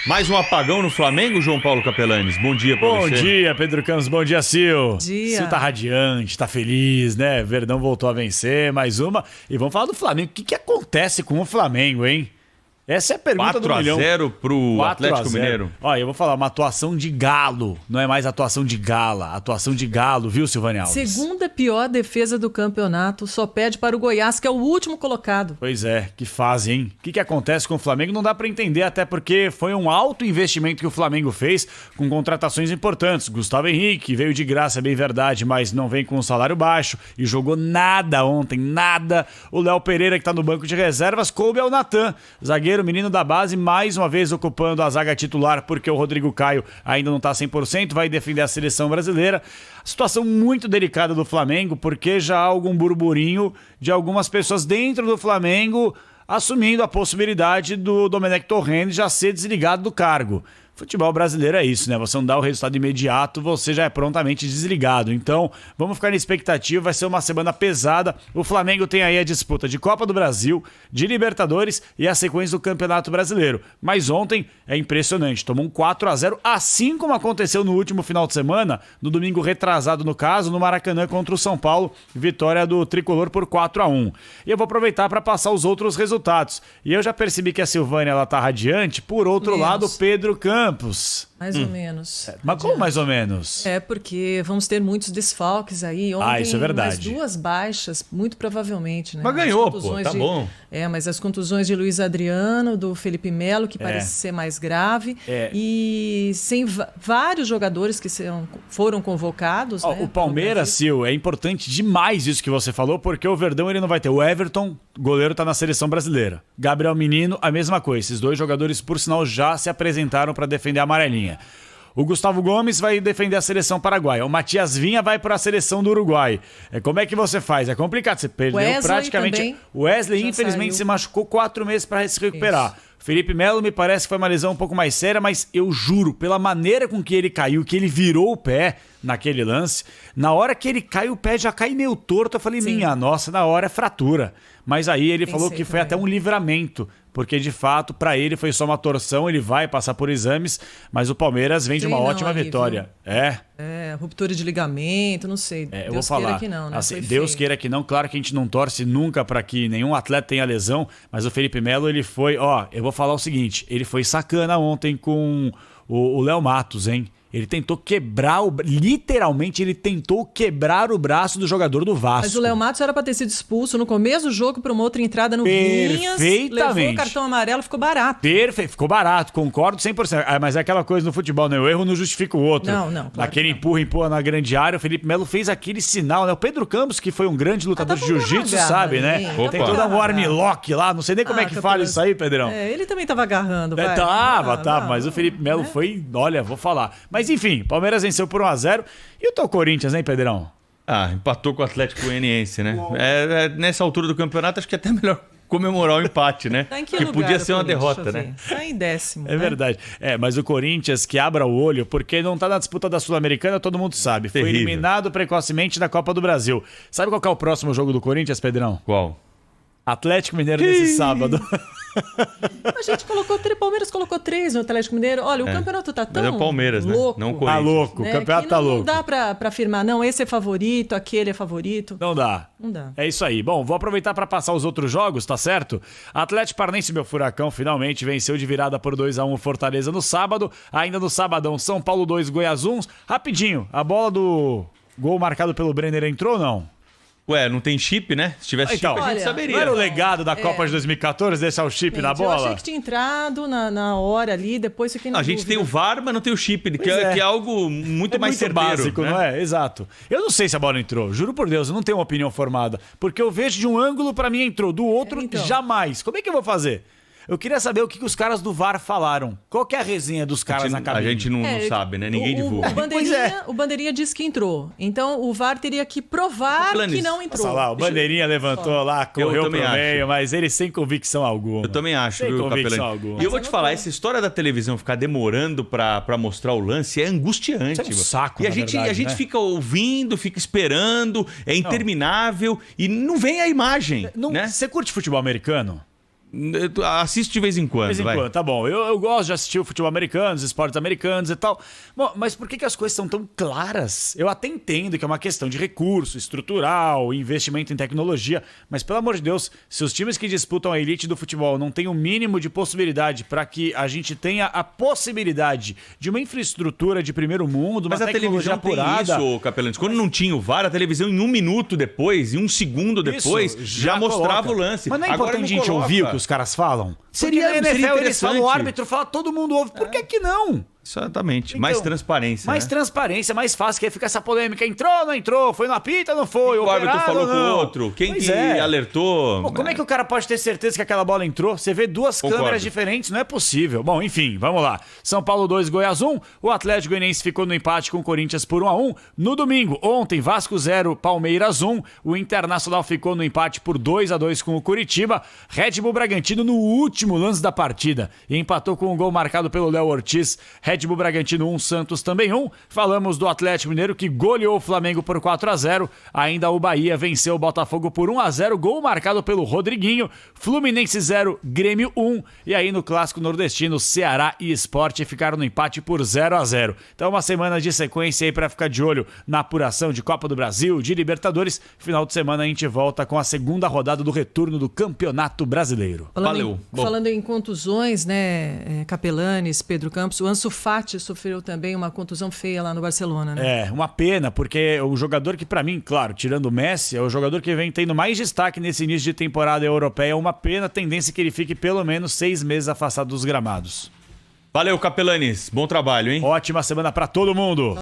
Mais um apagão no Flamengo, João Paulo Capelanes? Bom dia pra você. Bom dia, Pedro Campos. Bom dia, Sil. Bom dia. Sil tá radiante, tá feliz, né? Verdão voltou a vencer, mais uma. E vamos falar do Flamengo. O que acontece com o Flamengo, hein? Essa é a pergunta do milhão. 4-0 pro Atlético 4-0. Mineiro. Olha, eu vou falar, uma atuação de galo. Não é mais atuação de gala. Atuação de galo, viu, Silvânia Alves? Segunda pior defesa do campeonato, só perde para o Goiás, que é o último colocado. Pois é, que fase, hein? O que acontece com o Flamengo não dá pra entender, até porque foi um alto investimento que o Flamengo fez com contratações importantes. Gustavo Henrique veio de graça, é bem verdade, mas não vem com um salário baixo e jogou nada ontem, nada. O Léo Pereira, que tá no banco de reservas, coube ao Natan, zagueiro, menino da base, mais uma vez ocupando a zaga titular, porque o Rodrigo Caio ainda não tá 100%, vai defender a seleção brasileira. Situação muito delicada do Flamengo, porque já há algum burburinho de algumas pessoas dentro do Flamengo assumindo a possibilidade do Domenech Torrent já ser desligado do cargo. Futebol brasileiro é isso, né? Você não dá o resultado imediato, você já é prontamente desligado. Então, vamos ficar na expectativa, vai ser uma semana pesada. O Flamengo tem aí a disputa de Copa do Brasil, de Libertadores e a sequência do Campeonato Brasileiro. Mas ontem é impressionante, tomou um 4-0, assim como aconteceu no último final de semana, no domingo retrasado no caso, no Maracanã contra o São Paulo, vitória do Tricolor por 4-1. E eu vou aproveitar para passar os outros resultados. E eu já percebi que a Silvânia ela tá radiante, por outro lado, Pedro Campos. Mais ou menos. Mas como mais ou menos? É porque vamos ter muitos desfalques aí. Ontem, isso é verdade. mais 2 baixas, muito provavelmente. Né? Mas ganhou, pô, tá bom. Mas as contusões de Luiz Adriano, do Felipe Melo, que parece ser mais grave. E sem vários jogadores que foram convocados. Né, o Palmeiras, Sil, é importante demais isso que você falou, porque o Verdão ele não vai ter. O Everton, goleiro, tá na seleção brasileira. Gabriel Menino, a mesma coisa. Esses dois jogadores, por sinal, já se apresentaram para defender a amarelinha. O Gustavo Gomes vai defender a seleção paraguaia. O Matias Vinha vai para a seleção do Uruguai. Como é que você faz? É complicado. Você perdeu Wesley praticamente. Também O Wesley, infelizmente, se machucou 4 meses para se recuperar. Isso. Felipe Melo me parece que foi uma lesão um pouco mais séria, mas eu juro, pela maneira com que ele caiu, que ele virou o pé naquele lance, na hora que ele cai, o pé já cai meio torto. Eu falei, minha nossa, na hora é fratura. Mas aí ele falou que foi até um livramento, porque de fato, para ele foi só uma torção, ele vai passar por exames, mas o Palmeiras vem de uma ótima vitória. Ruptura de ligamento, não sei. Eu vou falar. Queira que não, né? Assim, Deus queira que não. Claro que a gente não torce nunca para que nenhum atleta tenha lesão, mas o Felipe Melo, ele foi, eu vou falar o seguinte, ele foi sacana ontem com o Léo Matos, hein? Ele tentou quebrar literalmente, ele tentou quebrar o braço do jogador do Vasco. Mas o Léo Matos era para ter sido expulso no começo do jogo por uma outra entrada no Vinhas. Levou o cartão amarelo, ficou barato. Perfeito, ficou barato, concordo 100%. Mas é aquela coisa no futebol, né? O erro não justifica o outro. Não. Claro aquele empurra na grande área, o Felipe Melo fez aquele sinal, né? O Pedro Campos, que foi um grande lutador de jiu-jitsu, sabe, né? Tem todo um armlock lá, não sei nem como é que fala isso aí, Pedrão. Ele também tava agarrando, mas o Felipe Melo foi, olha, vou falar. Mas enfim, Palmeiras venceu por 1-0. E o teu Corinthians, hein, Pedrão? Empatou com o Atlético Goianiense, né? Nessa altura do campeonato, acho que é até melhor comemorar o empate, né? Tá em que lugar, podia ser uma derrota, né? Tá em 10º. É verdade. Mas o Corinthians, que abra o olho, porque não tá na disputa da Sul-Americana, todo mundo sabe. Terrível. Foi eliminado precocemente da Copa do Brasil. Sabe qual que é o próximo jogo do Corinthians, Pedrão? Qual? Atlético Mineiro nesse sábado. A gente Palmeiras colocou 3 no Atlético Mineiro. Olha, o campeonato tá tão louco. Mas é o Palmeiras, louco, né? Não o Tá Corinthians. louco, o campeonato tá louco. Não dá pra afirmar, não, esse é favorito, aquele é favorito. Não dá. É isso aí. Bom, vou aproveitar para passar os outros jogos, tá certo? Atlético Paranaense, meu furacão, finalmente venceu de virada por 2-1 Fortaleza no sábado. Ainda no sabadão, São Paulo 2, Goiás 1. Rapidinho, a bola do gol marcado pelo Brenner entrou ou não? Não tem chip, né? Se tivesse chip, a gente saberia. Não era o legado da Copa de 2014 deixar o chip na bola? Eu achei que tinha entrado na hora ali, depois fiquei na A gente tem o VAR, mas não tem o chip, que é algo muito mais muito certeiro, básico, né? não é? Exato. Eu não sei se a bola entrou, juro por Deus, eu não tenho uma opinião formada. Porque eu vejo de um ângulo, pra mim entrou, do outro, jamais. Como é que eu vou fazer? Eu queria saber o que os caras do VAR falaram. Qual que é a resenha dos caras na cabine? A gente não sabe, né? Ninguém divulga. O Bandeirinha disse que entrou. Então o VAR teria que provar que não entrou. Nossa, lá, o Bandeirinha levantou lá, correu pro meio, mas ele sem convicção alguma. Eu também acho, viu, Capelani? E eu vou te falar, essa história da televisão ficar demorando pra mostrar o lance é angustiante. Isso é um saco, e a gente fica ouvindo, fica esperando, é interminável e não vem a imagem, né? Você curte futebol americano? Assiste de vez em quando, vai. Tá bom. Eu gosto de assistir o futebol americano, os esportes americanos e tal. Bom, mas por que as coisas são tão claras? Eu até entendo que é uma questão de recurso estrutural, investimento em tecnologia, mas pelo amor de Deus, se os times que disputam a elite do futebol não têm o mínimo de possibilidade para que a gente tenha a possibilidade de uma infraestrutura de primeiro mundo, uma tecnologia apurada... Mas a televisão tem isso, Capelanes. Quando não tinha o VAR, a televisão em 1 minuto depois, em 1 segundo depois, já mostrava o lance. Mas não é importante a gente ouvir o que os caras falam? Seria NFL, eles falam, o árbitro fala, todo mundo ouve. Por que não? Exatamente. Então, mais transparência. Mais transparência, mais fácil, que aí fica essa polêmica. Entrou, não entrou? Foi no apito, não foi? O árbitro falou com o outro. Quem alertou? Pô, como é que o cara pode ter certeza que aquela bola entrou? Você vê 2 câmeras diferentes, não é possível. Bom, enfim, vamos lá. São Paulo 2, Goiás 1. O Atlético Goianiense ficou no empate com o Corinthians por 1-1. No domingo, ontem, Vasco 0, Palmeiras 1. O Internacional ficou no empate por 2-2 com o Curitiba. Red Bull Bragantino no último lance da partida e empatou com um gol marcado pelo Léo Ortiz. Red Bull Bragantino 1, Santos também 1. Falamos do Atlético Mineiro, que goleou o Flamengo por 4-0. Ainda o Bahia venceu o Botafogo por 1-0, gol marcado pelo Rodriguinho. Fluminense 0, Grêmio 1. E aí no clássico nordestino, Ceará e Sport ficaram no empate por 0-0. Então uma semana de sequência aí para ficar de olho na apuração de Copa do Brasil, de Libertadores. Final de semana a gente volta com a segunda rodada do retorno do Campeonato Brasileiro. Falando em contusões, né, Capelanes, Pedro Campos, o Ansu Fati sofreu também uma contusão feia lá no Barcelona, né? É, uma pena, porque o jogador que pra mim, claro, tirando o Messi, é o jogador que vem tendo mais destaque nesse início de temporada europeia. É uma pena, a tendência que ele fique pelo menos 6 meses afastado dos gramados. Valeu, Capelanes. Bom trabalho, hein? Ótima semana pra todo mundo.